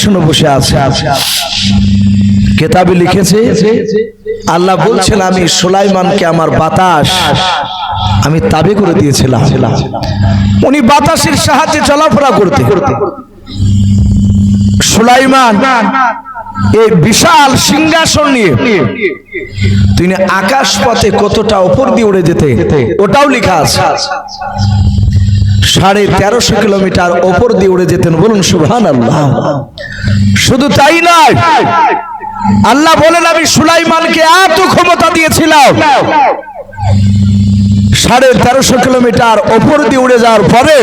শুনে বসে আছে। কিতাবে লিখেছে আল্লাহ বলছেন আমি সুলাইমানকে আমার বাতাস আমি তাবে করে দিয়েছিলাম। উনি বাতাসের সাহায্যে চলাফেরা করতে সুলাইমান এই বিশাল সিংহাসন নিয়ে তিনি আকাশ পথে কতটা উপর দিয়ে উড়ে যেতে ওটাও লেখা আছে। 1350 কিলোমিটার উপর দিয়ে উড়ে যেতেন। বলুন সুবহানাল্লাহ। শুধু তাই নয়, আল্লাহ বলেন আমি সুলাইমানকে এত ক্ষমতা দিয়েছিলাম 1350 কিলোমিটার উপর দিয়ে উড়ে যাওয়ার পরে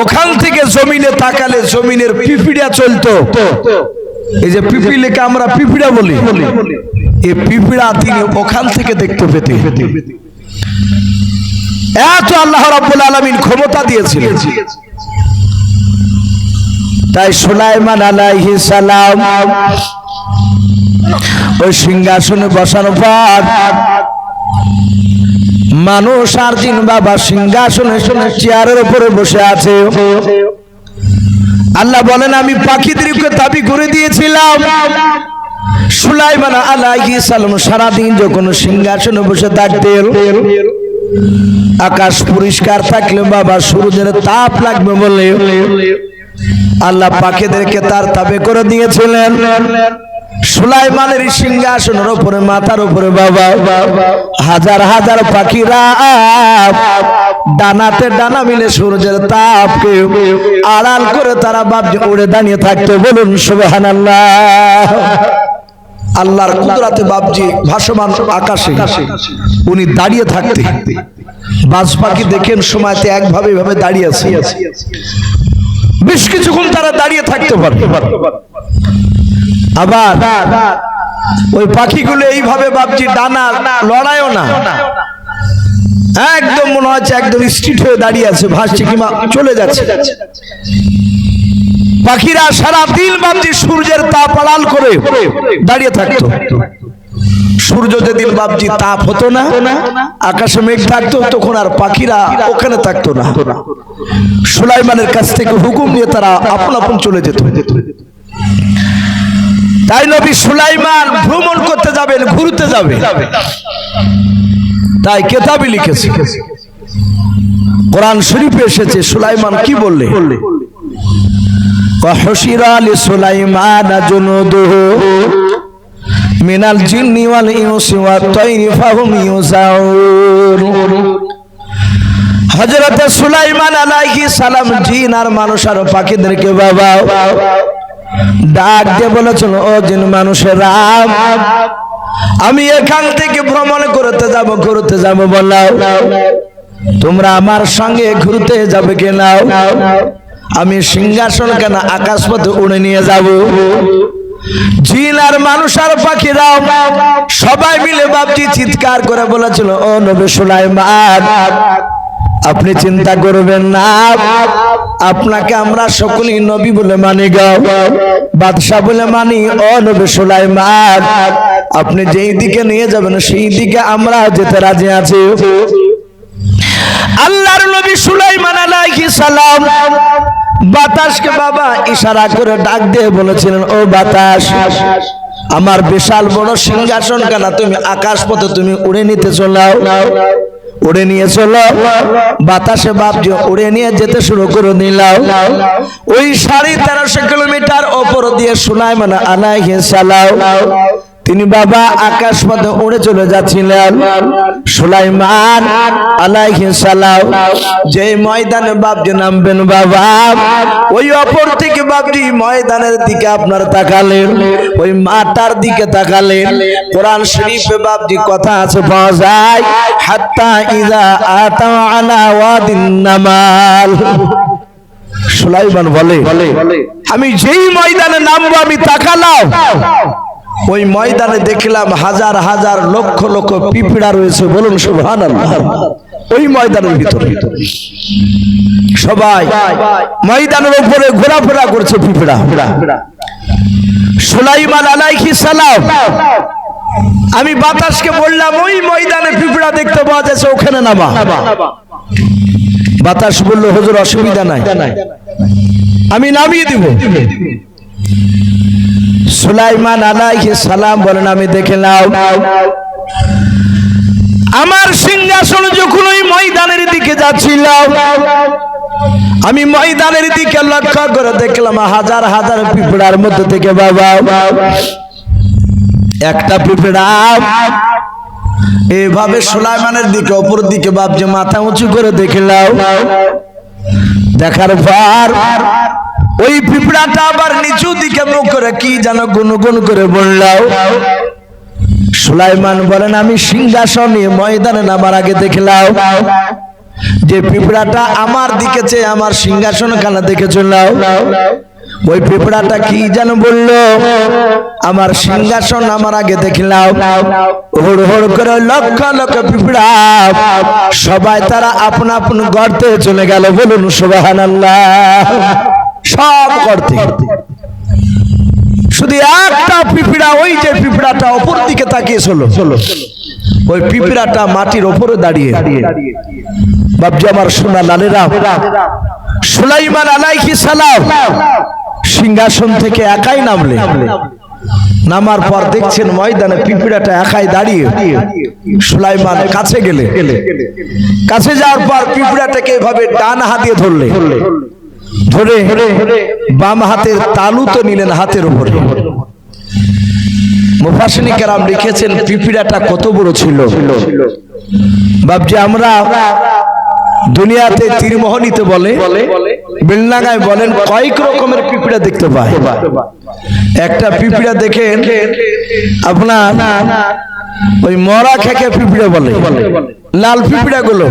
ওখান থেকে জমিনে তাকালে জমিনের পিপিড়া চলতো। এই যে পিপিলিকে আমরা পিপিড়া বলি, এই পিপিড়া তিনি ওখান থেকে দেখতে পেতে। এত আল্লাহ রাব্বুল আলামিন ক্ষমতা দিয়েছিলেন। তাই সুলাইমান আলাইহিস সালাম ওই সিংহাসনে বসার পর মানুষ আর জিন বাবা সিংহাসনে চেয়ারের উপরে বসে আছে। আল্লাহ বলেন আমি পাখিদেরকে তাবি করে দিয়েছিলাম। সুলাইমান আলাইহিস সালাম সারাদিন যখন সিংহাসনে বসে থাকতেন আকাশ পরিষ্কার থাকলে বাবা সূর্যের তাপ লাগবে বলে আল্লাহ পাখিদেরকে তার তাবে করে দিয়েছিলেন। সুলাইমানের সিংহাসনের উপরে মাথার উপরে বাবা হাজার হাজার পাখিরা ডানাতে ডানা মিলে সূর্যের তাপকে আড়াল করে তারা বাবজি উড়ে দাঁড়িয়ে থাকতে। বলুন সুবহানাল্লাহ। আল্লাহর কুদরতে বাবজি ভাসমান আকাশে উনি দাঁড়িয়ে থাকতে বাজ পাখি দেখেন সময়তে একভাবে এভাবে দাঁড়িয়ে আছে, বেশ কিছুক্ষণ তারা দাঁড়িয়ে থাকতে পারে। আবার ওই পাখিগুলো এইভাবে বাবজি ডানা লড়ায়ও না, একদম মনে হচ্ছে একদম স্ট্রিট হয়ে দাঁড়িয়ে আছে, ভাসছে কিংবা চলে যাচ্ছে। পাখিরা সারা দিন বাবজি সূর্যের তাপ আড়াল করে দাঁড়িয়ে থাকতো। সূর্য যেদিন বাবজি তাপ হতো না, আকাশে মেঘ থাকতো, তখন আর পাখিরা ওখানে থাকতো না। সুলাইমানের কাছ থেকে হুকুম নিয়ে তারা আপন আপন চলে যেত। তাই নবী সুলাইমান ভ্রমণ করতে যাবেন, ঘুরতে যাবে। তাই কিতাবে লিখেছে, কোরআন শরীফে এসেছে সুলাইমান কি বললে, ওয়াহশিরা লিসুলাইমান জুনুদুহু মিনাল জিন্নি ওয়াল ইনসি ওয়াত তায়রি ফাহুম ইউজাউন। হযরত সুলাইমান আলাইহিস সালাম জিন আর মানুষ আর পাখিদেরকে বাবা ডাক দিয়ে বলেছিল ও জিন মানুষেরা আমি এখান থেকে ভ্রমণ করতে যাব বললাম তোমরা আমার সঙ্গে ঘুরতে যাবে কিনা? আমি সিংহাসন কেন আকাশ পথে উড়ে নিয়ে যাব। জিন আর মানুষ আর পাখিরা সবাই মিলে বাপজি চিৎকার করে বলেছিল ও নবী সুলাইমান আপনি চিন্তা করবেন না, আপনাকে আমরা সকলেই নবী বলে মানি গো, বাদশা বলে মানি। ও নবী সুলাইমান আপনি যেই দিকে নিয়ে যাবেন সেই দিকে আমরা যেতে রাজি আছি। আল্লাহর নবী সুলাইমান আলাইহিস সালাম বাতাসকে বাবা ইশারা করে ডাক দিয়ে বলেছিলেন ও বাতাস আমার বিশাল বড় সিংহাসন কেন তুমি আকাশ পথে তুমি উড়ে নিতে চলাও, উড়ে নিয়ে চলো। বাতাসে বাপজি উড়ে নিয়ে যেতে শুরু করে দিলাম। ওই 1350 কিলোমিটার ওপর দিয়ে সুলাইমান আলাইহিস সালাম তিনি বাবা আকাশ পথে উড়ে চলে যাচ্ছিলেন। সুলাইমান আলাইহিস সালাম যে ময়দানে বাপজি নামবেন বাবা ওই অপর থেকে বাপজি ময়দানের দিকে আপনার তাকালেন, ওই মাটার দিকে তাকালেন। কোরআন শরীফে বাপজি কথা আছে পাওয়া যায় হাত্তা ইযা আতা আলা ওয়াদিন নামাল। সুলাইমান বলে আমি যেই ময়দানে নামবো আমি তাকালাম ওই ময়দানে দেখলাম হাজার হাজার লক্ষ লক্ষ পিঁপড়া রয়েছে। বলুন সুবহানাল্লাহ। ওই ময়দানের ভিতরে সবাই ময়দানের উপরে ঘোরাফেরা করছে পিঁপড়া। সুলাইমান আলাইহিস সালাম আমি বাতাসকে বললাম ওই ময়দানে পিঁপড়া দেখতে পাওয়া যাচ্ছে ওখানে নামা। বাতাস বলল হুজুর অসুবিধা নাই। আমি নামিয়ে দিব। সুলাইমান আলাইহিস সালাম বলেন আমি দেখে নাও আমার সিংহাসন যখন ওই ময়দানের দিকে যাচ্ছিল আমি ময়দানের দিকে লক্ষ্য করে দেখলাম হাজার হাজার পিঁপড়ার মধ্যে থেকে বাবা একটা পিঁপড়া এভাবে সুলাইমানের দিকে অপর দিকে বাপ যে মাথা উঁচু করে দেখলাম। দেখার পর ওই পিঁপড়াটা আবার নিচু দিকে মুখ করে কি যেন গুনগুন করে বলল। সুলাইমান বলেন আমি সিংহাসনে ময়দানে নামার আগে দেখলাম যে পিঁপড়াটা আমার দিকে চেয়ে আমার সিংহাসন খানা দেখে চলল। ওই পিঁপড়াটা কি যেন বলল আমার সিংহাসন আমার আগে দেখলাম। হুড় হুড় করে লক্ষ লক্ষ পিঁপড়া সবাই তারা আপন আপন গর্তে চলে গেল। বলুন সুবহানাল্লাহ। সব গর্তে, শুধু একটা পিঁপড়া ওই যে পিঁপড়াটা অপর দিকে তাকিয়েছিল ওই পিঁপড়াটা মাটির ওপরে দাঁড়িয়ে। বাপজি আমার সোনা লালেরা, সুলাইমান আলাইহিস সালাম সিংহাসন থেকে একাই নামলেন। নামার পর দেখছেন ময়দানে পিঁপড়াটা একাই দাঁড়িয়ে। সুলাইমান কাছে গেলে, কাছে যাওয়ার পর পিঁপড়াটাকে এভাবে ডান হাত দিয়ে ধরলে, ধরে বাম হাতের তালু তো নিলেন হাতের উপরে। মুফাসসিরিন কেরাম লিখেছেন পিঁপড়াটা কত বড় ছিল। বাপজি আমরা দুনিয়াতে তীরমোহনীতে বলে, বেলনাগায় বলেন কয়েক রকমের পিঁপড়া দেখতে পায়। একটা পিঁপড়া দেখেন আপনার ওই মরা খেকে পিঁপড়া বলে, লাল পিঁপড়া গুলো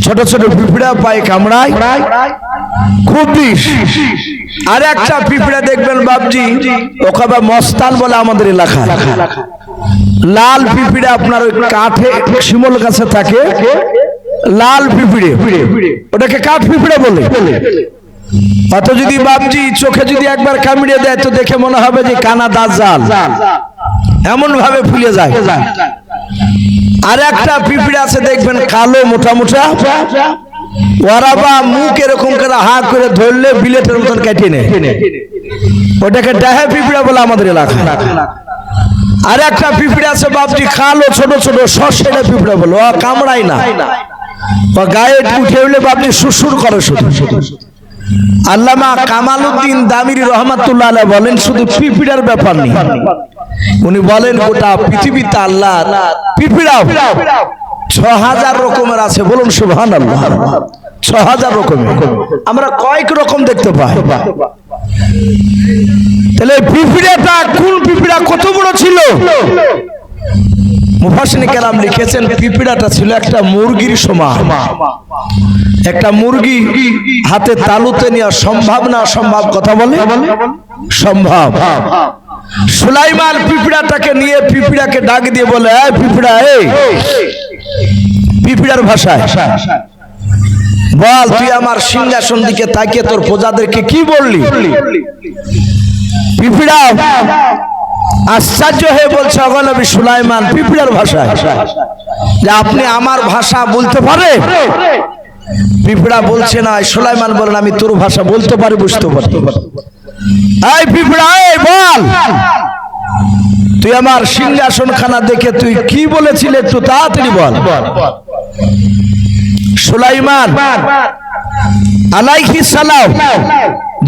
ছোট ছোট পিঁপড়া পায় কামড়ায় খুব বিষ। আর একটা পিঁপড়া দেখবেন বাপজি ওকে বা মস্তান বলে আমাদের এলাকায়। লাল পিঁপড়া আপনার ওই কাঠে শিমল গাছে থাকে, লাল পিঁপড়ে ওটাকে কাঠ পিঁপড়ে বলে। অত যদি বাপজি চোখে যদি একবার কামড়ে দেয় তো দেখে মনে হবে যে কানা দাজ্জাল, এমন ভাবে ফুলে যায়। আর একটা পিঁপড়ে আছে দেখবেন কালো মোটা মোটা, ওরা বা মুখ এরকম করে হা করে ধরলে বিলেটের মতন কেটে নেয়, ওটাকে ডাহে পিঁপড়া বলে আমাদের এলাকায়। আর একটা পিঁপড়ে আছে বাপজি কালো ছোট ছোট সর্ষেটা পিঁপড়া বলে, ও কামড়ায় না, ও গায়ে উঠে উঠলে বাপজি সুসুর করে শুধু। আল্লামা কামালউদ্দিন দামিরি রহমাতুল্লাহ আলাইহি বলেন শুধু পিঁপড়ার ব্যাপার নেই, উনি বলেন গোটা পৃথিবীতে আল্লাহ পিঁপড়া ৬০০০ রকমের আছে। বলুন সুবহানাল্লাহ। ৬০০০ রকমের, আমরা কয়েক রকম দেখতে পাই। তাহলে পিঁপড়াটা কোন পিঁপড়া কত বড় ছিল? মুফাসসিরিন কেরাম লিখেছেন পিঁপড়াটা ছিল একটা মুরগির সমান। একটা মুরগি হাতে তালুতে নেওয়া সম্ভব না অসম্ভব? কথা বলে সম্ভব। সুলাইমান পিঁপড়াটাকে নিয়ে পিঁপড়াকে ডাক দিয়ে বলে, এই পিঁপড়া, এই পিঁপড়ার ভাষায় বল তুই আমার সিংহাসন দিকে তাকিয়ে তোর প্রজাদেরকে কি বললি? পিঁপড়া আশ্চর্য হয়ে বলছে, ওগো নবী সুলাইমান, পিঁপড়ার ভাষায় যে আপনি আমার ভাষা বলতে পারে? পিঁপড়া বলছে না। সুলাইমান বলেন আমি তোর ভাষা বলতে পারি, বুঝতে পারি। এই পিঁপড়া, এই বল তুই আমার সিংহাসন খানা দেখে তুই কি বলেছিলি, একটু তাড়াতাড়ি বল। সুলাইমান আলাইহিস সালাম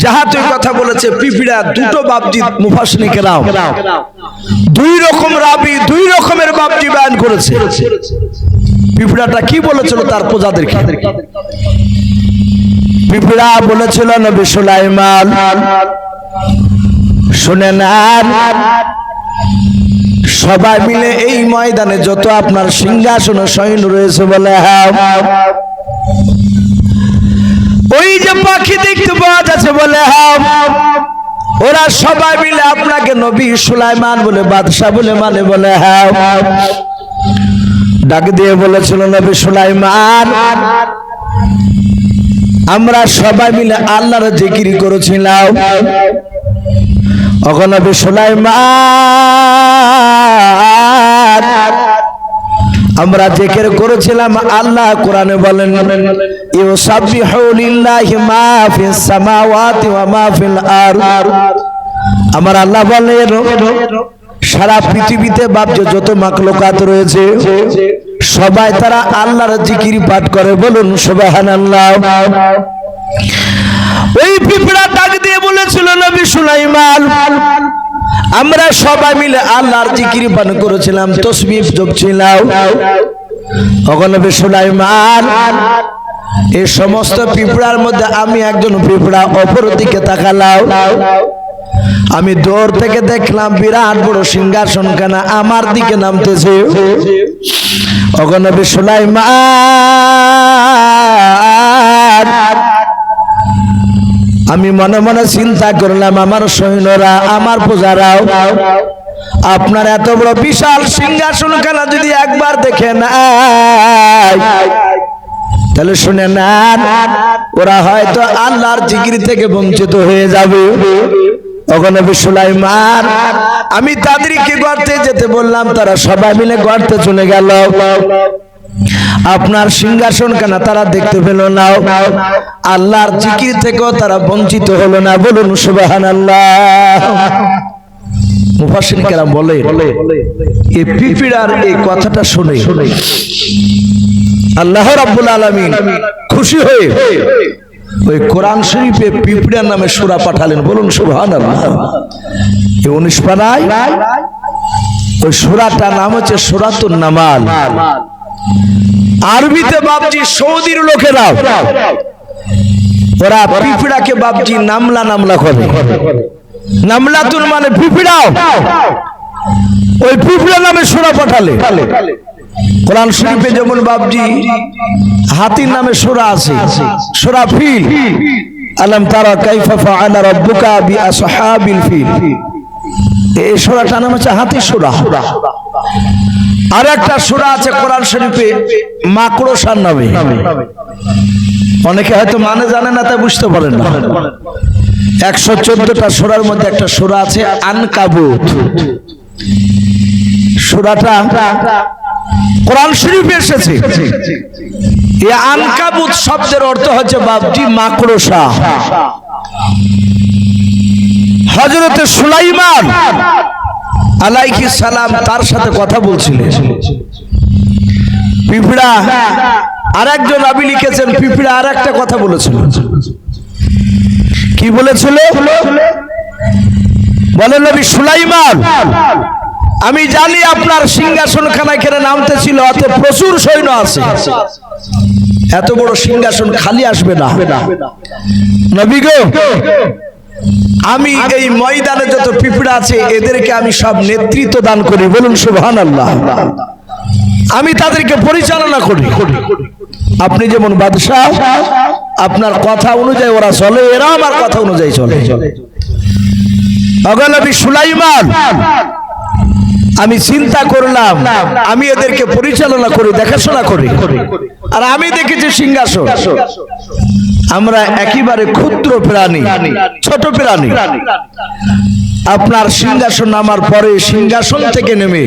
যাহা তুই কথা বলেছে পিঁপড়া দুটো বাপজি মুফাসসিরিন কেরাম দুই রকম রাবি দুই রকমের বাপজি বয়ান করেছে। পিঁপড়াটা কি বলেছিল তার প্রজাদেরকে? পিঁপড়া বলেছিল নবী সুলাইমান শুনেন, সবাই মিলে এই ময়দানে যত আপনার সিংহাসনে শয়ন রয়েছে বলে, হ্যাঁ ওই যে পাখি দেখতে পাওয়া যাচ্ছে বলে, হ্যাঁ ওরা সবাই মিলে আপনাকে নবী সুলাইমান বলে বাদশা বলে মানে বলে, হ্যাঁ। ডাক দিয়ে বলেছিল নবী সুলাইমান আমরা সবাই মিলে আল্লাহর জিকির করেছিলাম। ওগো নবী সুলাইমান আমরা জিকির করেছিলাম। আল্লাহ কোরআনে বলেন ইউসাব্বিহু লিল্লাহি মা ফিস সামাওয়াতি ওয়া মা ফিল আরদ। আমার আল্লাহ বলেন সারা পৃথিবীতে বাপজি যত মাখলুকাত রয়েছে সবাই তারা আল্লাহর জিকির পাঠ করে, বলুন সুবহানাল্লাহ। ওই পিঁপড়া ডাক দিয়ে বলেছিল নবী সুলাইমান, আমরা সবাই মিলে আল্লাহর জিকির পাঠ করেছিলাম, তাসবিহ জপছিলাম। ওগো নবী সুলাইমান, এই সমস্ত পিঁপড়ার মধ্যে আমি একজন পিঁপড়া, অপর দিকে তাকালাম, আমি দূর থেকে দেখলাম বিরাট বড় সিংহাসন খানা আমার দিকে নামতেছে। ওগো নবী সুলাইমান, আমি মনে মনে চিন্তা করলাম আমার সৈন্যরা, আমার প্রজারাও আপনার এত বড় বিশাল সিংহাসন খানা যদি একবার দেখে না তাহলে শুনে নেন ওরা হয়তো আল্লাহর জিকির থেকে বঞ্চিত হয়ে যাবে। ওগো নবী সুলাইমান, আমি তাদেরকে গর্তে যেতে বললাম, তারা সবাই মিলে গর্তে চলে গেল। আপনার সিংহাসন কেন তারা দেখতে পেল না, আল্লাহর জিকির থেকেও তারা বঞ্চিত হলো না, বলুন সুবহানাল্লাহ। মুফাসসির কেরাম বলে এই পিঁপড়ার এই কথাটা শুনে আল্লাহ রাব্বুল আলামিন খুশি হয়ে ওই কোরআন শরীফে পিঁপড়ার নামে সূরা পাঠালেন, বলুন সুবহানাল্লাহ। এই 19 পারায় ওই সূরাটার নাম হচ্ছে সূরাতুন নামাল। আরবিতে বাপজি সৌদির লোকেরা ওরা পিঁপড়াকে বাপজি নামলা নামলা করে, নামলাতুন মানে পিঁপড়া, ওই পিঁপড়া নামে সূরা পাঠালে। কোরআন শরীফে যেমন বাপজি হাতির নামে সূরা আছে, সূরা ফিল, আলাম তারা কাইফা ফাআলা রাব্বুকা বিআসহাবিল ফিল, এই সূরাটার নাম হচ্ছে হাতির সূরা। আর একটা সূরা আছে কোরআন শরীফে মাকড়সার নামে, অনেকে হয়তো মানে জানে না তাই বুঝতে পারেন না। 114টা সূরার মধ্যে একটা সূরা আছে আনকাবুত। সূরাটা কোরআন শরীফে এসেছে। এই আনকাবুত শব্দের অর্থ হচ্ছে বাপজি মাকড়সা। হযরত সুলাইমান আলাইহিস সালাম তার সাথে কথা বলছিলেন। পিঁপড়া আরেকজন নবী লিখেছেন, পিঁপড়া আরেকটা কথা বলেছিল। কি বলেছিল? বলেন নবী সুলাইমান, আমি জানি আপনার সিংহাসন খানায় কেন নামতে ছিল, অত প্রচুর সৈন্য আছে, এত বড় সিংহাসন খালি আসবে না। নবী গো, আমি এই ময়দানে যত পিঁপড়া আছে এদেরকে আমি সব নেতৃত্ব দান করি, বলুন সুবহানাল্লাহ। আমি তাদেরকে পরিচালনা করি। আপনি যেমন বাদশাহ, আপনার কথা অনুযায়ী ওরা চলে, এরা আমার কথা অনুযায়ী চলে। ওগো নবী সুলাইমান, আমি চিন্তা করলাম আমি এদেরকে পরিচালনা করি, দেখাশোনা করি, আর আমি দেখেছি সিংহাসন, আমরা একেবারে ক্ষুদ্র প্রাণী, ছোট প্রাণী। আপনার সিংহাসন নামার পরে সিংহাসন থেকে নেমে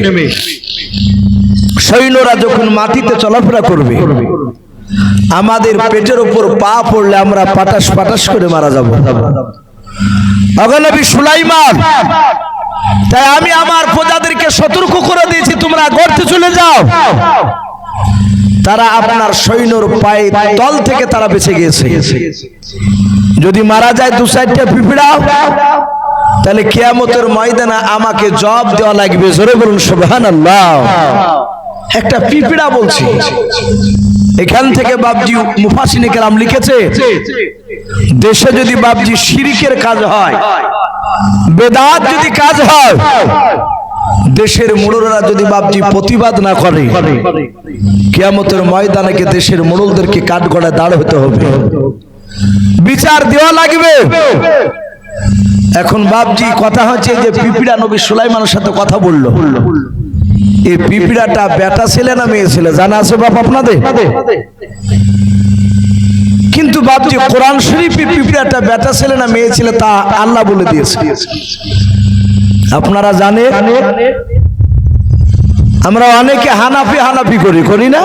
সৈন্যরা যখন মাটিতে চলাফেরা করবে, আমাদের পেটের উপর পা পড়লে আমরা পাটাস পাটাস করে মারা যাব। ওগো নবী সুলাইমান, তাই আমি আমার প্রজাদেরকে সতর্ক করে দিয়েছি, তোমরা গর্তে চলে যাও। তারা আপনার সৈন্যর পায়ে তল থেকে তারা বেঁচে গিয়েছে। যদি মারা যায় 2-4টা পিঁপড়া, তাহলে কিয়ামতের ময়দানে আমাকে জবাব দেওয়া লাগবে, জোরে বলুন সুবহানাল্লাহ। একটা পিঁপড়া বলছি। এখান থেকে বাপজি মুফাসসির কেরাম লিখেছে, দেশে যদি বাপজি শিরকের কাজ হয়, বেদাত যদি কাজ হয়, দেশের মোড়লরা যদি বাপজি প্রতিবাদ না করে, কিয়ামতের ময়দানে দেশের মোড়লদেরকে কাঠগড়ায় দাঁড় হতে হবে, বিচার দেওয়া লাগবে। এখন বাপজি কথা হচ্ছে যে পিঁপড়া নবী সুলাইমানের সাথে কথা বললো, এই পিঁপড়াটা বেটা ছেলে না মেয়ে ছেলে জানা আছে বাপ আপনাদের? কিন্তু বাপজি কোরআন শরীফে পিঁপড়াটা বেটা ছেলে না মেয়ে ছেলে তা আল্লাহ বলে দিয়েছে। আপনারা জানেন আমরা অনেকে হানাফি করি না?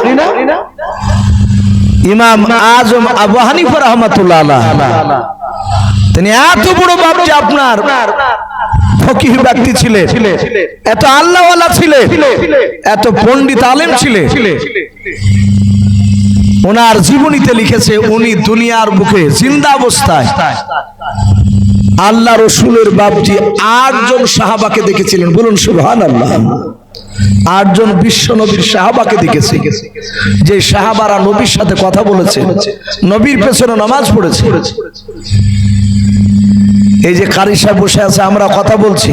ইমাম আজম আবু হানিফা রাহমাতুল্লাহ আলাইহ, তিনি এত বড় বাপজি আপনার ফকিহ ব্যক্তি ছিলেন, এত আল্লাহওয়ালা ছিলেন, এত পণ্ডিত আলেম ছিলেন। ওনার জীবনীতে লিখেছে উনি দুনিয়ার বুকে জিন্দা অবস্থায় আল্লাহ রসুলের বাপজি 8 জন সাহাবাকে দেখেছিলেন। বলুন সুবহানাল্লাহ। 8 জন বিশ্ব নবীর সাহাবাকে দেখেছে, যে সাহাবারা নবীর সাথে কথা বলেছে, নবীর পেছনে নামাজ পড়েছে। এই যে কারি সাহেব বসে আছে, আমরা কথা বলছি,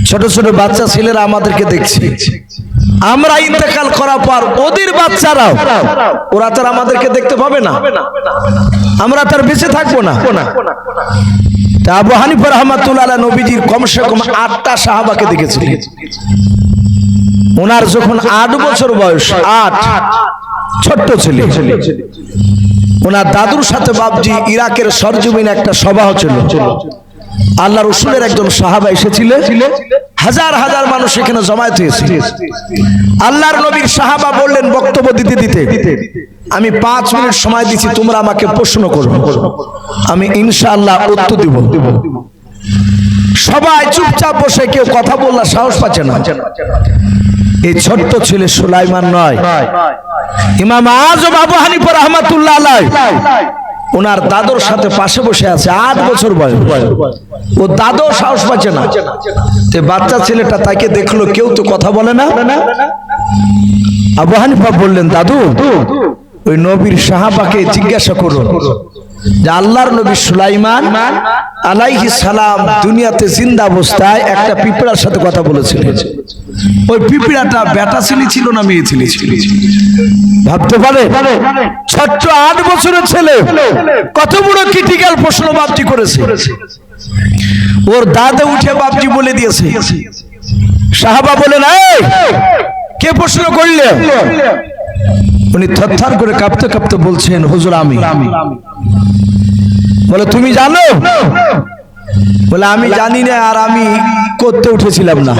ছোট ছোট বাচ্চা ছেলেরা আমাদেরকে দেখছে। আমরা ইন্তেকাল করার পর ওদের বাচ্চারাও, ওরা তার আমাদেরকে দেখতে পাবে না, আমরা তার বেঁচে থাকবো না। তা আবু হানিফা রাহমাতুল্লাহ আলাইহি নবীজির কমসে কম 8টা সাহাবাকে দেখেছিলেন। ওনার যখন 8 বছর বয়স, 8 ছোট্ট ছেলে, ওনার দাদুর সাথে বাপজি ইরাকের সরজমিনে একটা সভা হচ্ছিল। আল্লাহ রসুলের একজন সাহাবা এসেছিলেন, হাজার হাজার মানুষ এখানে জমায়েত হয়েছে। আল্লাহর নবীর সাহাবা বললেন বক্তব্য দিতে দিতে, আমি 5 মিনিট সময় দিচ্ছি, তোমরা আমাকে প্রশ্ন করো, আমি ইনশাআল্লাহ উত্তর দিব। সবাই চুপচাপ বসে, কেউ কথা বলার সাহস পাচ্ছে না। এই ছোট্ট ছেলে সুলাইমান নয়, ইমাম আজম আবু হানিফা রাহমাতুল্লাহ আলাইহি ওনার দাদুর সাথে পাশে বসে আছে, 8 বছর বয়স। ও দাদু সাহস পাচ্ছে না। তে বাচ্চা ছেলেটা তাকে দেখলো, কেউ তো কথা বলে না। আবু হানিফা বললেন, দাদু ওই নবীর সাহাবাকে জিজ্ঞাসা করুন যে আল্লাহর নবী সুলাইমান আলাইহিস সালাম দুনিয়াতে জিন্দা অবস্থায় একটা পিঁপড়ার সাথে কথা বলেছিলেন। ওই পিঁপড়াটা বেটা ছেলে ছিল না মেয়ে ছেলে ছিল? ভাবতে পারে? ছোট্ট 8 বছরের ছেলে কত বড় ক্রিটিক্যাল প্রশ্ন বাপজি করেছে। ওর দাদা উঠে বাপজি বলে দিয়েছে। সাহাবা বলেন, এই কে প্রশ্ন করলে? উনি থরথর করে কাঁপতে কাঁপতে বলছেন, হুজুর আমি। বলে তুমি জানো? বলে আমি জানি না, আর আমি করতে উঠেছিলাম না,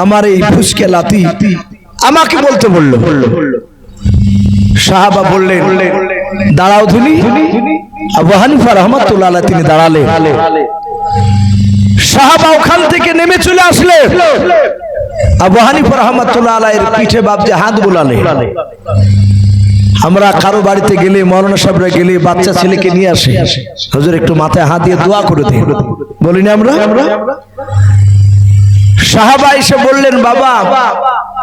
আমার এই ফুসকে লাতি আমাকে বলতে বললো। সাহাবা বললেন, দাঁড়াও ধুনি। আবু হানিফা রাহমাতুল্লাহ আলাইহি তিনি দাঁড়ালেন। সাহাবা ওখান থেকে নেমে চলে আসলে আবু হানিফা রাহমাতুল্লাহ আলাইহির পিঠে বাপজি হাত বুলালেন। আমরা কারো বাড়িতে গেলে, মৌলানা সাহেবরা গেলে বাচ্চা ছেলেকে নিয়ে আসে, হুজুর একটু মাথায় হাত দিয়ে দোয়া করে দিন, বলিনি আমরা? সাহাবা এসে বললেন, বাবা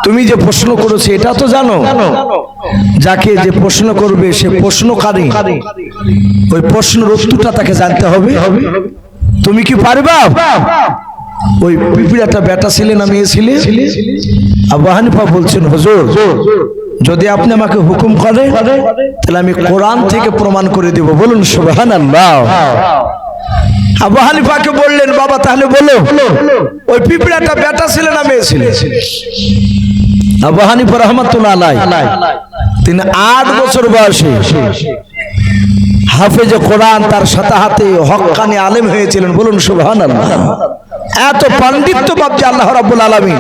তুমি যে প্রশ্ন করেছো এটা তো জানো, যাকে যে প্রশ্ন করবে সে প্রশ্নকারী, ওই প্রশ্নের উত্তরটা তাকে জানতে হবে। তুমি কি পারবা? ওই পিঁপড়াটা বেটা ছিলে না মেয়ে ছিলে? আবু হানিফা বলছেন, হুজুর যদি আপনি আমাকে হুকুম করেন তাহলে আমি কোরআন থেকে প্রমাণ করে দেব। বলুন সুবহানাল্লাহ। আবু হানিফাকে বললেন, বাবা তাহলে বলো ওই পিঁপড়াটা বেটা ছিল না মেয়ে ছিল? আবু হানিফা রাহমাতুল্লাহ আলাইহি তিনি 8 বছর বয়সে হাফেজে কোরআন, তার সাথে হাতে হক্কানি আলেম হয়েছিলেন। বলুন সুবহানাল্লাহ। এত পাণ্ডিত্য বাপজি আল্লাহ রাব্বুল আলামিন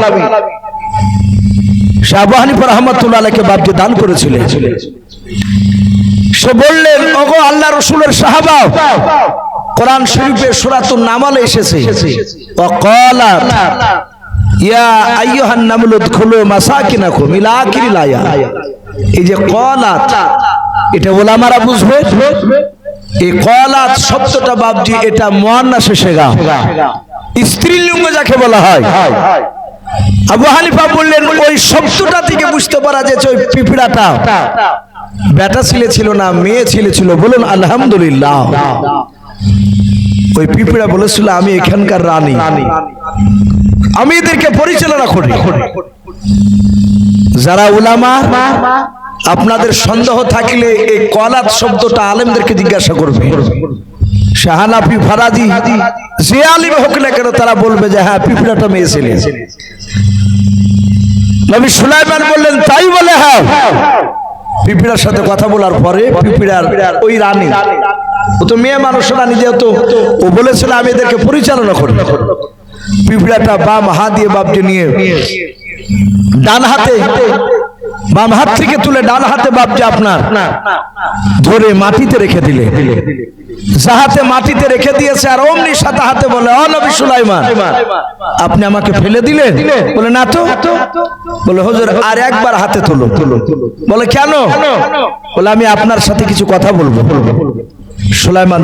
আবু হানিফা রাহমাতুল্লাহ আলাইহিকে বাপজি দান করেছিলেন। সে বললেন, ওগো আল্লাহ রাসূলের সাহাবা, কোরআন শরীফে সূরাতুন নামলে এসেছে, ওয়াকালা ইয়া আইয়ুহান নামলু উদখুলু মাসাকিনাকুম ইলা আখিরিল আয়া। এই যে কলাত, এটা ওলামারা বুঝবে। এই কলাত শব্দটা বাপজি এটা মুয়ান্নাসে সেগা, স্ত্রীলিঙ্গ যাকে বলা হয়। আবু হানিফা বললেন, ওই শব্দটা থেকে বুঝতে পারা যাচ্ছে ওই পিঁপড়াটা বেটা ছেলে ছিল না মেয়ে ছেলে ছিল। বলুন আলহামদুলিল্লাহ। ওই পিঁপড়া বলেছিল, আমি এখানকার রানী, আমি এদেরকে পরিচালনা করি। যারা উলামা, আপনাদের সন্দেহ থাকলে এই কলাত শব্দটা আলেমদেরকে জিজ্ঞাসা করবে। শাহানাফি, ফারাজি, যে আলিম হোক না কেন, তারা বলবে যে হ্যাঁ পিঁপড়াটা মেয়ে ছেলে। নবী সুলাইমান বললেন, তাই বলে? হ্যাঁ। পিঁপড়ার সাথে কথা বলার পরে পিঁপড়ার ওই রানী, ও তো মেয়ে মানুষ রানী, যেহেতু ও বলেছিল আমি এদেরকে পরিচালনা করি। পিঁপড়াটা বাম হাত দিয়ে বাপজি নিয়ে ডান হাতে বাম হাত থেকে তুলে ডান হাতে বাপজি আপনার ধরে মাটিতে রেখে দিলে, যাহাতে মাটিতে রেখে দিয়েছে, আর অমনি সাথে হাতে বলে, ও নবী সুলাইমান, আপনি আমাকে ফেলে দিলেন? বলে না তো। বলে হুজুর আর একবার হাতে তুলো। বলে কেন? বলে আমি আপনার সাথে কিছু কথা বলবো। সুলাইমান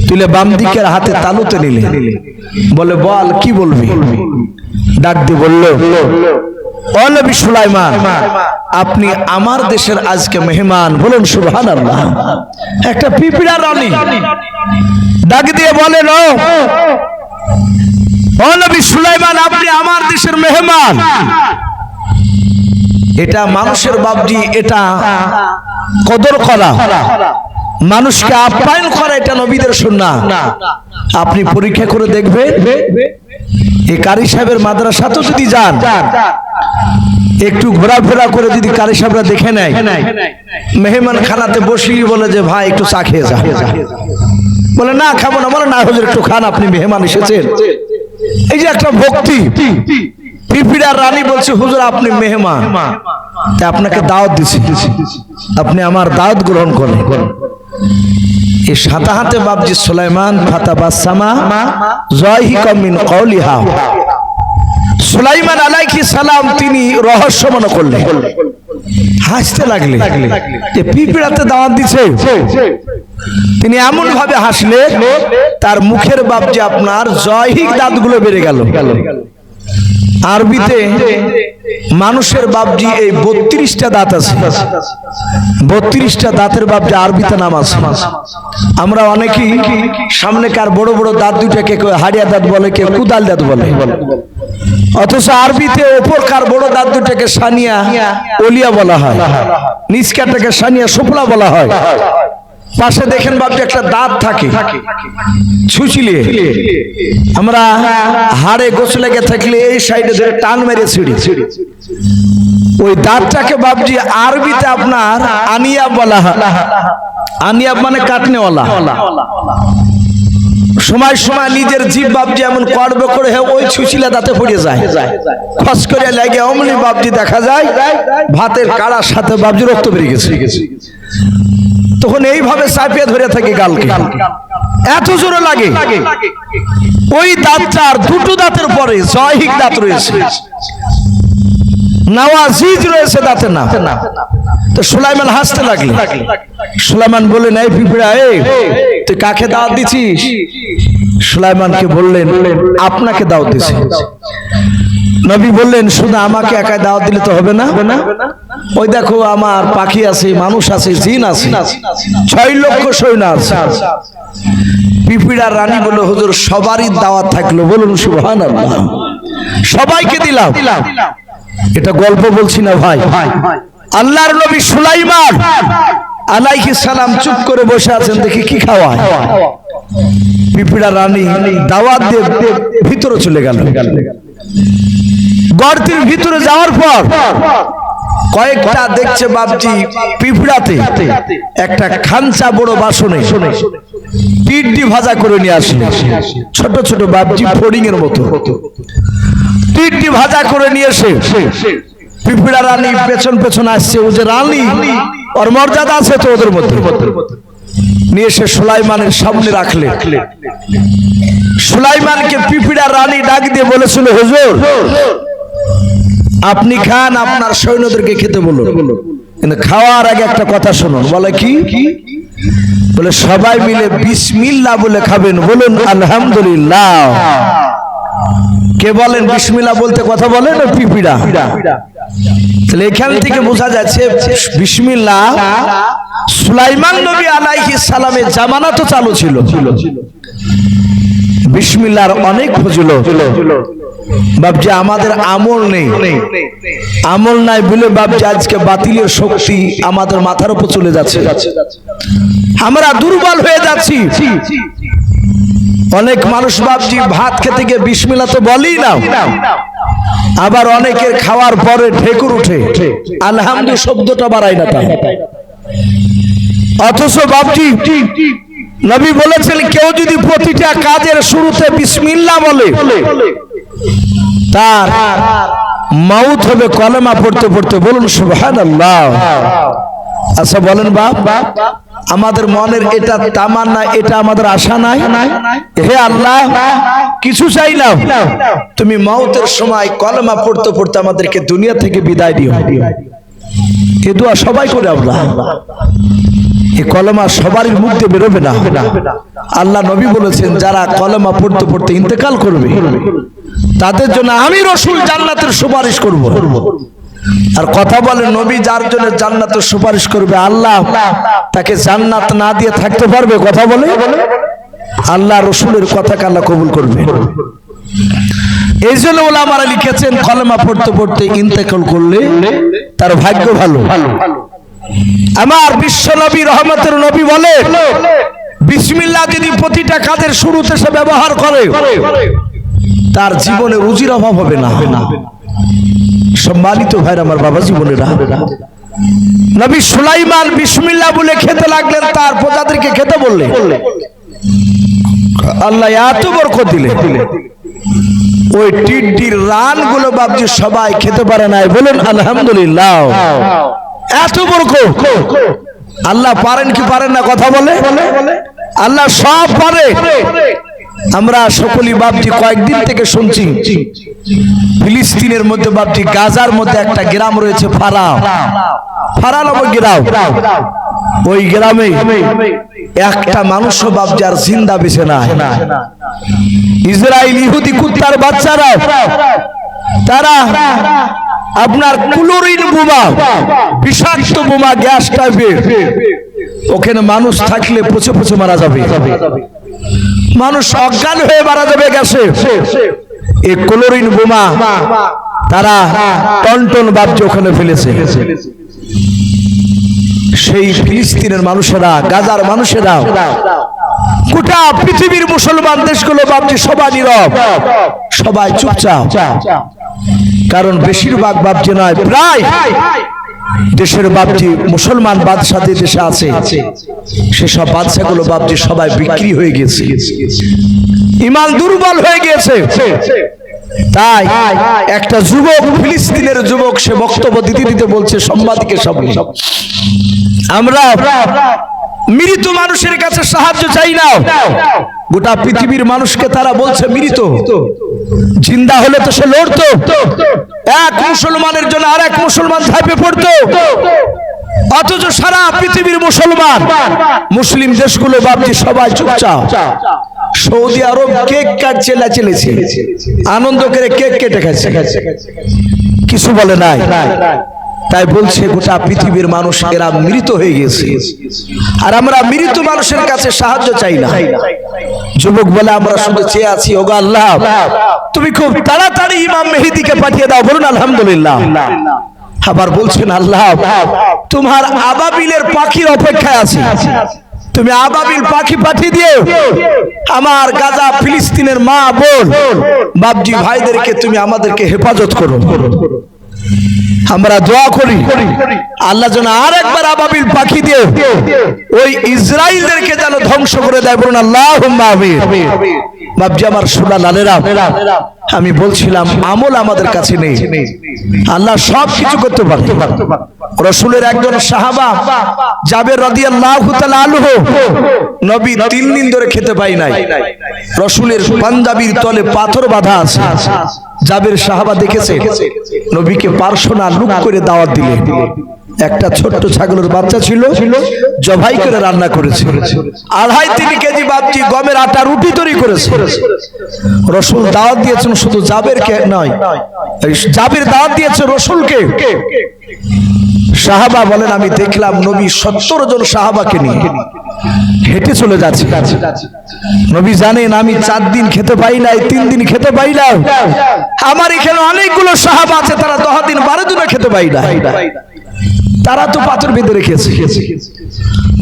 তুলে বাম দিকের হাতে তালুতে নিলে, বলে বল কি বলবি? ডাক দিয়ে বলল, ও নবী সুলাইমান, আপনি আমার দেশের আজকে মেহমান। বলুন সুবহানাল্লাহ। একটা পিঁপড়া রানী ডাক দিয়ে বলেন, ও নবী সুলাইমান, আপনি আমার দেশের মেহমান। এটা মানুষের বাপজি, এটা কদর করা, মানুষকে আপ্যায়ন করা, এটা নবীদের সুন্নাহ। আপনি পরীক্ষা করে দেখবেন, এই কারি সাহেবের মাদ্রাসাতেও যদি যান, একটু ঘোরাফেরা করে যদি কারি সাহেবরা দেখে নেয়, মেহমান খানাতে বসিয়ে বলে যে ভাই একটু চা খেয়ে যা। বলে না খাবো না। বলে না হুজুর একটু খান, আপনি মেহমান এসেছেন। এই যে একটা ভক্তি। পিঁপড়ার রানী বলছে, হুজুর আপনি মেহমান, তাই আপনাকে দাওয়াত দিছি, আপনি আমার দাওয়াত গ্রহণ করেন। এই সাথে হাতে বাপজি সুলাইমান ফাতাবাসসামা যাহিকা মিন কওলিহা, সুলাইমান আলাইহিস সালাম তিনি রহস্য মনে করলেন, হাসতে লাগলেন যে পিঁপড়াতে দাওয়াত দিছে। তিনি এমন ভাবে হাসলেন, তার মুখের বাপজি আপনার জয়হিক দাঁতগুলো বেড়ে গেল। আরবিতে মানুষের বাপজি এই 32টা দাঁত আছে, 32টা দাঁতের বাপজি আরবিতে নাম আছে। আমরা অনেকেই সামনেকার বড় বড় দাঁত দুইটাকে কেউ হাড়িয়া দাঁত বলে, কেউ কুদাল দাঁত বলে, অথচ আরবিতে ওপরকার বড় দাঁত দুটাকে সানিয়া ওলিয়া বলা হয়, নিচকাটাকে সানিয়া সুফলা বলা হয়। পাশে দেখেন বাপজি একটা দাঁত থাকে ছুচিলিয়ে, আমরা হাড়ে গোছ লেগে থাকলে এই সাইডে ধরে টান মেরে ছিড়ি, ওই দাঁতটাকে বাপজি আরবিতে আপনার আনিয়াব বলা হয়। আনিয়াব মানে কাটনেওয়ালা। সময় সময় নিজের জীব বাপজি এমন করবে করে ওই ছুচিলা দাঁতে পড়ে যায়, খস করে লাগে, অমনি বাপজি দেখা যায় ভাতের কাড়ার সাথে বাপজি রক্ত বেরিয়ে গেছে। তখন এইভাবে চাপিয়ে ধরে থাকে গালকে, এত জোরে লাগে। ওই দাঁতটার দুটো দাঁতের পরে জয়হিক দাঁত রয়েছে, নাওয়াজিজ রয়েছে দাঁতে না। তো সুলাইমান হাসতে লাগলো। সুলাইমান বললেন, এই পিঁপড়া, তুই কাকে দাওয়াত দিছিস? সুলাইমানকে বললেন, আপনাকে দাওয়াত দিছি। নবী বললেন, শুধু আমাকে একাই দাওয়াত দিলে তো হবে না, ওই দেখো আমার পাখি আছে, মানুষ আছে, জিন আছে, 6 লক্ষ সৈন্য আছে। পিঁপড়ার রানী বলল, হুজুর সবারই দাওয়াত থাকলো। বলুন সুবহানাল্লাহ। সবাইকে দিলাম। এটা গল্প বলছি না ভাই। আল্লাহর নবী সুলাইমান আলাইহিস সালাম চুপ করে বসে আছেন, দেখি কি খাওয়ায়। পিঁপড়া রানী দাওয়াত দিয়ে ভিতরে চলে গেল। গর্তের ভিতরে যাওয়ার পর কয়েকটা দেখছে বাপজি পিঁপড়াতে একটা খাঞ্চা বড় বাসনে পিড্ডি ভাজা করে নিয়ে আসলে, ছোট ছোট বাপজি ফড়িং এর মতো পিড্ডি ভাজা করে নিয়ে এসে পিঁপড়া রানী পেছন পেছন আসছে। ও যে রানী, ওর মর্যাদা আছে তো ওদের মধ্যে, নিয়ে এসে সুলাইমানের সামনে রাখলে। সুলাইমানকে পিঁপড়া রানী ডাক দিয়ে বলেছিল, হুজুর আপনি খান, আপনার সৈন্যদেরকে খেতে বলুন, কিন্তু খাওয়ার আগে একটা কথা শুনুন। বলে কি? বলে সবাই মিলে বিসমিল্লাহ বলে খাবেন। বলুন আলহামদুলিল্লাহ। কে বলেন বিসমিল্লাহ বলতে কথা বলেন? পিঁপড়া। তাহলে এখান থেকে বোঝা যাচ্ছে বিসমিল্লাহ সুলাইমান নবী আলাইহিস সালামের জামানাতে চালু ছিল। বিসমিল্লাহর অনেক ফজিলত বাপজি, আমাদের আমল নেই, আমল নাই বলে বাপজি আজকে বাতিলের শক্তি আমাদের মাথার উপর চলে যাচ্ছে, আমরা দুর্বল হয়ে যাচ্ছি। অনেক মানুষ বাপজি ভাত খেতে গিয়ে বিসমিল্লাহ তো বলেই না, আবার অনেকের খাওয়ার পরে ঢেকুর উঠে আলহামদুলিল্লাহ শব্দটা বাড়ায় না তাই। অথচ বাপজি নবী বলেছেন, কেউ যদি প্রতিটা কাজের শুরুতে বিসমিল্লাহ বলে, তার মাউত হবে কলেমা পড়তে পড়তে, বলুন সুবহানাল্লাহ। আচ্ছা বলেন বাপ, আমাদের মনের এটা তামান্না, এটা আমাদের আশা নাই? হে আল্লাহ, কিছু চাইলাম, তুমি মাউতের সময় কলেমা পড়তে পড়তে আমাদেরকে দুনিয়া থেকে বিদায় দিও। এ দোয়া সবাই করে আমরা, এই কলেমা সবারই মুখ দিয়ে বেরোবে না। আল্লাহ নবী বলেছেন, যারা কলেমা পড়তে পড়তে ইন্তেকাল করবে তাদের জন্য আমি রাসূল জান্নাতের সুপারিশ করব। আর কথা বলে নবী যার জন্য জান্নাতের সুপারিশ করবে, আল্লাহ তাকে জান্নাত না দিয়ে থাকতে পারবে? কথা বলে আল্লাহ রাসূলের কথাকে আল্লাহ কবুল করবে। এই জন্য ওলামারা লিখেছেন, কলেমা পড়তে পড়তে ইন্তেকাল করলে তার ভাগ্য ভালো। আমার বিশ্ব নবী, রহমতের নবী বলে, বিসমিল্লাহ যদি প্রতিটা কাজের শুরুতে সে ব্যবহার করে, তার জীবনে রুজির অভাব হবে না। সম্মানিত ভাইরা আমার, বাবা জীবনেরা, নবী সুলাইমান বিসমিল্লাহ বলে খেতে লাগলেন, তার প্রজাদেরকে খেতে বললেন, আল্লাহ এত বরকত দিলে, ওই টিড্ডির রান গুলো বাপজি সবাই খেতে পারে নাই। বলেন আলহামদুলিল্লাহ। এত বরকত আল্লাহ পারেন কি পারেন না? কথা বলে আল্লাহ সব পারে। আমরা সকলেই বাপজি কয়েকদিন থেকে শুনছি, ফিলিস্তিনের মধ্যে বাপজি গাজার মধ্যে একটা গ্রাম রয়েছে ফারা নামক গ্রাম। ওই গ্রামে একটা মানুষও বাপজি আর জিন্দা বেঁচে নাই। ইসরায়েল ইহুদি কুত্তার বাচ্চারা তারা আপনার ক্লোরিন বোমা, বিষাক্ত বোমা, গ্যাস টাইপের, ওখানে মানুষ থাকলে পচে পচে মারা যাবে, মানুষ অজ্ঞান হয়ে মারা যাবে গ্যাসে। এই ক্লোরিন বোমা তারা টন টন বাপজি ওখানে ফেলেছে। সেই ফিলিস্তিনের মানুষেরা, গাজার মানুষেরা, গোটা পৃথিবীর মুসলমান দেশগুলো বাপজি সবাই নীরব, সবাই চুপচাপ। কারণ বেশিরভাগ বাপজি নয়, প্রায় দেশের বাপজি মুসলমান বাদশা যে দেশে আছে, সেসব বাদশাগুলো বাপজি সবাই বিক্রি হয়ে গেছে, ঈমান দুর্বল হয়ে গিয়েছে। তাই একটা যুবক, ফিলিস্তিনের যুবক, সে বক্তব্য দিতে দিতে বলছে সাংবাদিকের সামনে, আমরা মৃত মানুষের কাছে সাহায্য চাই না। গোটা পৃথিবীর মানুষকে তারা বলছে মৃত, জিন্দা হলে তো সে লড়তো, এক মুসলমানের জন্য আর এক মুসলমান ঝাঁপে পড়তো। অথচ সারা পৃথিবীর মুসলমান, মুসলিম দেশগুলো বাপজি সবাই চুপচাপ। সৌদি আরব কেক কাটছে, লাচেলেছে, আনন্দ করে কেক কেটে খাচ্ছে, কিছু বলে নাই। তাই বলছে গোটা পৃথিবীর মানুষ এরা মৃত হয়ে গেছে, আর আমরা মৃত মানুষের কাছে সাহায্য চাই না। যুবক বলে, আমরা শুধু চেয়ে আছি, ওগো আল্লাহ তুমি খুব তাড়াতাড়ি ইমাম মেহেদীকে পাঠিয়ে দাও। বলুন আলহামদুলিল্লাহ। আবার বলছেন, আল্লাহ তোমার আবাবিলের পাখির অপেক্ষায় আছে, তুমি আবাবিল পাখি পাঠিয়ে দিও, আমার গাজা ফিলিস্তিনের মা বোন বাপজি ভাইদেরকে তুমি আমাদেরকে হেফাজত করো। আমরা দোয়া করি আল্লাহ যেন আর একবার আবাবিল পাখি দিয়ে ওই ইসরায়েলদেরকে যেন ধ্বংস করে দেয়। বলুন আল্লাহুম্মা আমিন। বাপজি আমার সোনা লালেরা, আমি বলছিলাম আমল আমাদের কাছে নেই, আল্লাহ সব কিছু করতে পারে। রাসূলের একজন সাহাবা জাবের রাদিয়াল্লাহু তাআলা আনহু, নবী 3 দিন ধরে খেতে পাই নাই, রাসূলের পাঞ্জাবির তলে পাথর বাঁধা আছে। জাবের সাহাবা দেখেছে, নবীকে পার্সোনাল লুক করে দাওয়াত দিলেন। একটা ছোট্ট ছাগলের বাচ্চা ছিল, জবাই করে রান্না করেছে, 2.5-3 কেজি বাপজি গমের আটা রুটি তৈরি করেছে। রাসূল দাওয়াত দিয়েছেন শুধু জাবেরকে নয়, জাবের দাওয়াত দিয়েছে রাসূলকে। সাহাবা বলেন, আমি দেখলাম নবী 70 জন সাহাবাকে নিয়ে হেঁটে চলে যাচ্ছে। নবী জানেন আমি 4 দিন খেতে পাই নাই, 3 দিন খেতে পাই না, আমার এখানে অনেকগুলো সাহাবা আছে, তারা 10 দিন 12 দিন খেতে পাই না, তারা তো পাথর বেঁধে রেখেছে।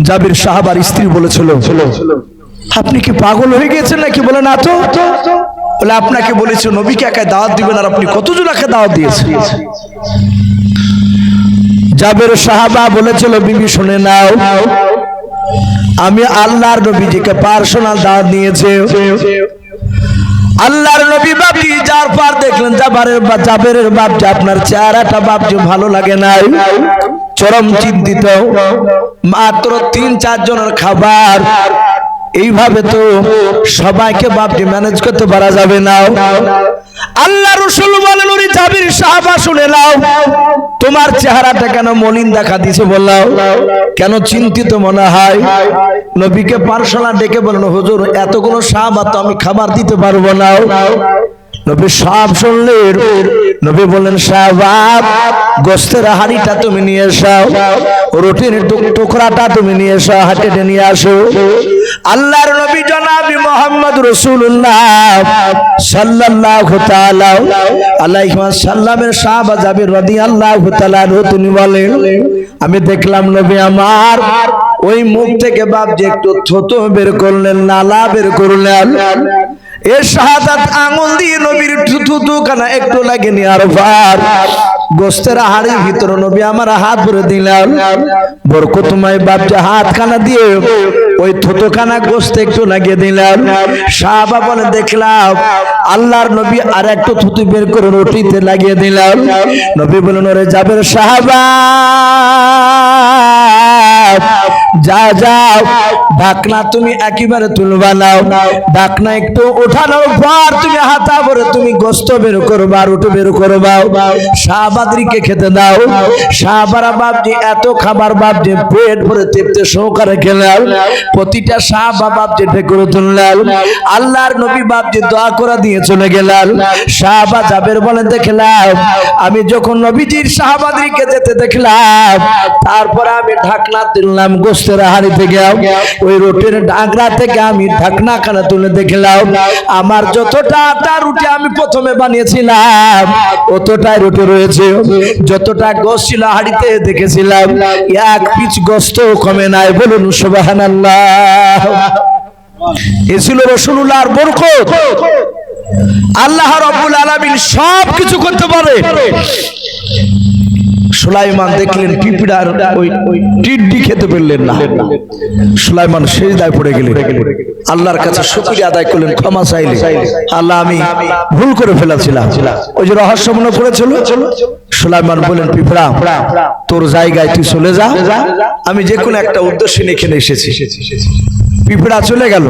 জাবির সাহাবার স্ত্রী বলেছিল, আপনি কি পাগল হয়ে গেছেন নাকি? বলে না তো। বলে আপনাকে বলেছে নবীকে একা দাওয়াত দিবেন, আর আপনি কতজনকে দাওয়াত দিয়েছেন? জাবের সাহাবা বলেছিল, বিবি শুনে নাও, আমি আল্লাহর নবীজিকে পার্সোনাল দাওয়াত নিয়েছে, আল্লাহর নবী বাপজি যার পর দেখলেন জাবেরের বাপজি আপনার চেহারাটা বাপজি ভালো লাগে নাই, চরম চিন্তিত। মাত্র 3-4 জনের খাবার, এইভাবে তো সবাইকে বাপজি ম্যানেজ করতে পারা যাবে না। আল্লাহ রাসূল বলেন, ওরে জাবির সাহাবা শুনে নাও, তোমার চেহারাটা কেন মলিন দেখা দিছে বললাম, কেন চিন্তিত মনে হয়? নবীকে পার্সোনাল ডেকে বলেন, হুজুর এতগুলো সাহাবা তো আমি খাবার দিতে পারবো না। নবী সব শুনলেন। নবী বলেন, শাহবাব গোস্তের হাড়িটা তুমি নিয়ে এসো, রুটির টুকরাটা তুমি নিয়ে এসো, হাতে নিয়ে আসো। আল্লাহর নবী জনাবি মুহাম্মদ রাসূলুল্লাহ সাল্লাল্লাহু তাআলা আলাইহি ওয়াসাল্লামের সাহাবা জাবির রাদিয়াল্লাহু তাআলা তিনি বলেন, আমি দেখলাম নবী আমার ওই মুখ থেকে বাপ যে একটু থুতু বের করলেন, নালা বের করলেন। এ শাহাদাত আঙ্গুল দিয়ে নবীর থুতু কানা একটু লাগেনি, আর ভার গোস্তের হাড়ির ভিতরে নবী আমার হাত ভরে দিলেন। বরকতময় বাপ যে হাত খানা দিয়ে ওই থুতু খানা গোস্ত একটু লাগিয়ে দিলেন। সাহাবা বলে দেখলাম আল্লাহর নবী আর একটু থুতু বের করে রুটিতে লাগিয়ে দিলেন। নবী বলেন, ওরে জাবের সাহাবা যা যাও, ঢাকনা তুমি একেবারে তুলবা নাও, ঢাকনা একটু ওঠানোর পর তুমি হাতা ভরে তুমি গোস্ত বের করবা, রুটি বের করবা, শাহবাদরিকে খেতে দাও। শাহবারা বাপজি এত খাবার বাপজি পেট ভরে তৃপ্তি সহকারে খেলাম, প্রতিটা শাহবা বাপজি ঢেকুরে তুললাম। আল্লাহর নবী বাপজি দোয়া করে দিয়ে চলে গেলাম। শাহবা জাবের বলেন, দেখলাম আমি যখন নবীজির শাহবাদরিকে যেতে দেখলাম, তারপরে আমি ঢাকনা তুললাম গোস্তের হাড়ি থেকে, ওই রুটির ডাগরা থেকে আমি ঢাকনা খানা তুলে দেখলাম আমার যতটা আটা রুটি আমি প্রথমে বানিয়েছিলাম অতটাই রুটি রয়েছে, যতটা গোস্ত ছিল হাড়িতে দেখেছিলাম এক পিচ গোস্ত কমে নাই। বলুন সুবহানাল্লাহ। এ ছিল রাসূলুল্লাহর বরকত। আল্লাহ রাব্বুল আলামিন সব কিছু করতে পারে। সুলাইমান দেখলেন পিঁপড়ার ওই টিড্ডি খেতে পারলেন না, সুলাইমান সিজদায় পড়ে গেলেন, আল্লাহর কাছে শুকরিয়া আদায় করলেন, ক্ষমা চাইলেন, আল্লাহ আমি ভুল করে ফেলেছিলাম। ওই যে রহস্য মনে পড়েছিল, সুলাইমান বলেন, পিঁপড়া তোর জায়গায় তুই চলে যা, আমি যে কোনো একটা উদ্দেশ্যে এখানে এসেছি। পিঁপড়া চলে গেল।